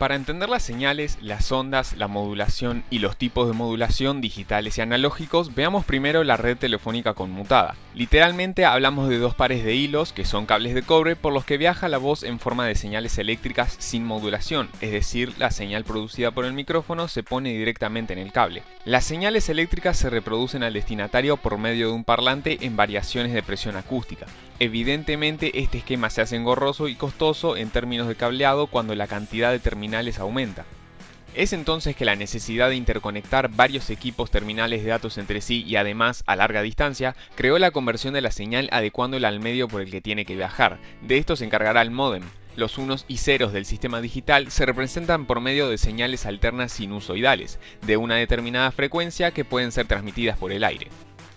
Para entender las señales, las ondas, la modulación y los tipos de modulación digitales y analógicos, veamos primero la red telefónica conmutada. Literalmente hablamos de dos pares de hilos, que son cables de cobre, por los que viaja la voz en forma de señales eléctricas sin modulación, es decir, la señal producida por el micrófono se pone directamente en el cable. Las señales eléctricas se reproducen al destinatario por medio de un parlante en variaciones de presión acústica. Evidentemente, este esquema se hace engorroso y costoso en términos de cableado cuando la cantidad de terminales aumenta. Es entonces que la necesidad de interconectar varios equipos terminales de datos entre sí y además a larga distancia creó la conversión de la señal adecuándola al medio por el que tiene que viajar. De esto se encargará el módem. Los unos y ceros del sistema digital se representan por medio de señales alternas sinusoidales, de una determinada frecuencia que pueden ser transmitidas por el aire.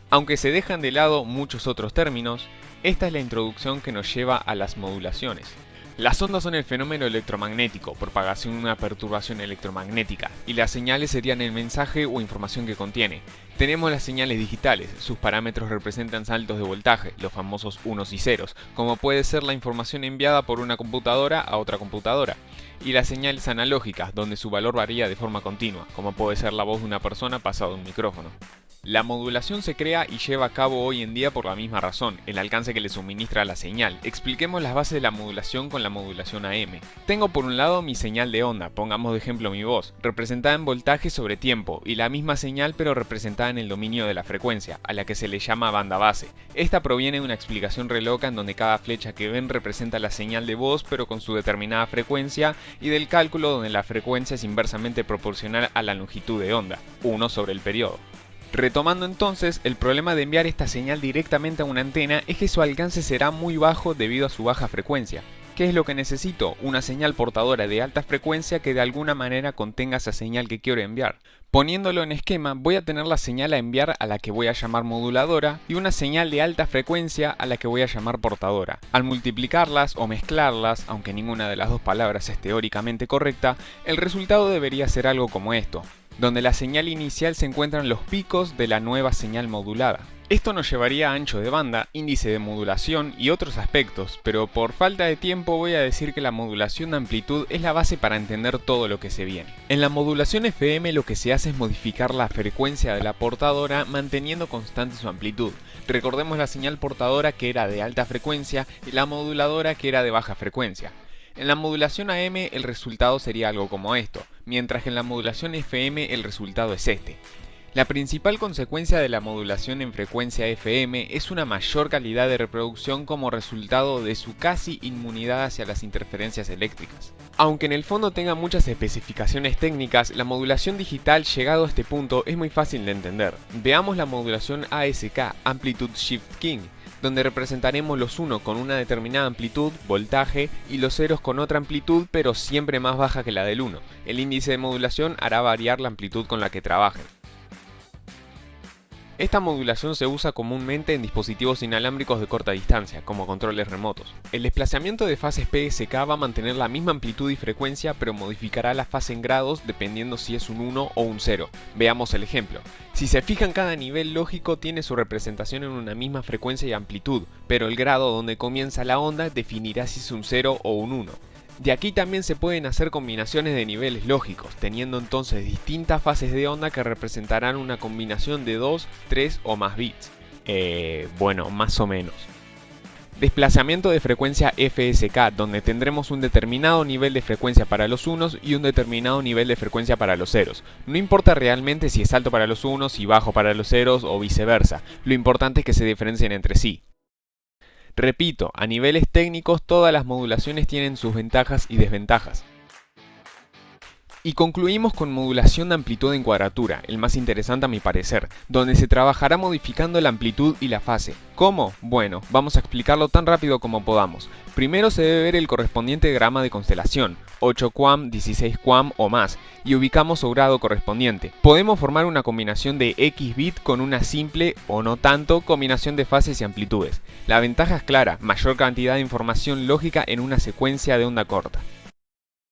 Aunque se dejan de lado muchos otros términos, esta es la introducción que nos lleva a las modulaciones. Las ondas son el fenómeno electromagnético, propagación de una perturbación electromagnética, y las señales serían el mensaje o información que contiene. Tenemos las señales digitales, sus parámetros representan saltos de voltaje, los famosos unos y ceros, como puede ser la información enviada por una computadora a otra computadora. Y las señales analógicas, donde su valor varía de forma continua, como puede ser la voz de una persona pasada a un micrófono. La modulación se crea y lleva a cabo hoy en día por la misma razón, el alcance que le suministra la señal. Expliquemos las bases de la modulación con la modulación AM. Tengo por un lado mi señal de onda, pongamos de ejemplo mi voz, representada en voltaje sobre tiempo, y la misma señal pero representada en el dominio de la frecuencia, a la que se le llama banda base. Esta proviene de una explicación re loca en donde cada flecha que ven representa la señal de voz pero con su determinada frecuencia, y del cálculo donde la frecuencia es inversamente proporcional a la longitud de onda, 1 sobre el periodo. Retomando entonces, el problema de enviar esta señal directamente a una antena es que su alcance será muy bajo debido a su baja frecuencia. ¿Qué es lo que necesito? Una señal portadora de alta frecuencia que de alguna manera contenga esa señal que quiero enviar. Poniéndolo en esquema, voy a tener la señal a enviar a la que voy a llamar moduladora y una señal de alta frecuencia a la que voy a llamar portadora. Al multiplicarlas o mezclarlas, aunque ninguna de las dos palabras es teóricamente correcta, el resultado debería ser algo como esto, donde la señal inicial se encuentran los picos de la nueva señal modulada. Esto nos llevaría a ancho de banda, índice de modulación y otros aspectos, pero por falta de tiempo voy a decir que la modulación de amplitud es la base para entender todo lo que se viene. En la modulación FM lo que se hace es modificar la frecuencia de la portadora manteniendo constante su amplitud. Recordemos la señal portadora que era de alta frecuencia y la moduladora que era de baja frecuencia. En la modulación AM el resultado sería algo como esto, mientras que en la modulación FM el resultado es este. La principal consecuencia de la modulación en frecuencia FM es una mayor calidad de reproducción como resultado de su casi inmunidad hacia las interferencias eléctricas. Aunque en el fondo tenga muchas especificaciones técnicas, la modulación digital llegado a este punto es muy fácil de entender. Veamos la modulación ASK, Amplitude Shift King, donde representaremos los 1 con una determinada amplitud, voltaje, y los ceros con otra amplitud pero siempre más baja que la del 1. El índice de modulación hará variar la amplitud con la que trabajen. Esta modulación se usa comúnmente en dispositivos inalámbricos de corta distancia, como controles remotos. El desplazamiento de fases PSK va a mantener la misma amplitud y frecuencia, pero modificará la fase en grados dependiendo si es un 1 o un 0. Veamos el ejemplo. Si se fijan, cada nivel lógico tiene su representación en una misma frecuencia y amplitud, pero el grado donde comienza la onda definirá si es un 0 o un 1. De aquí también se pueden hacer combinaciones de niveles lógicos, teniendo entonces distintas fases de onda que representarán una combinación de 2, 3 o más bits. Bueno, más o menos. Desplazamiento de frecuencia FSK, donde tendremos un determinado nivel de frecuencia para los unos y un determinado nivel de frecuencia para los ceros. No importa realmente si es alto para los unos y bajo para los ceros o viceversa, lo importante es que se diferencien entre sí. Repito, a niveles técnicos todas las modulaciones tienen sus ventajas y desventajas. Y concluimos con modulación de amplitud en cuadratura, el más interesante a mi parecer, donde se trabajará modificando la amplitud y la fase. ¿Cómo? Bueno, vamos a explicarlo tan rápido como podamos. Primero se debe ver el correspondiente diagrama de constelación, 8 QAM, 16 QAM o más, y ubicamos su grado correspondiente. Podemos formar una combinación de X bit con una simple, o no tanto, combinación de fases y amplitudes. La ventaja es clara, mayor cantidad de información lógica en una secuencia de onda corta.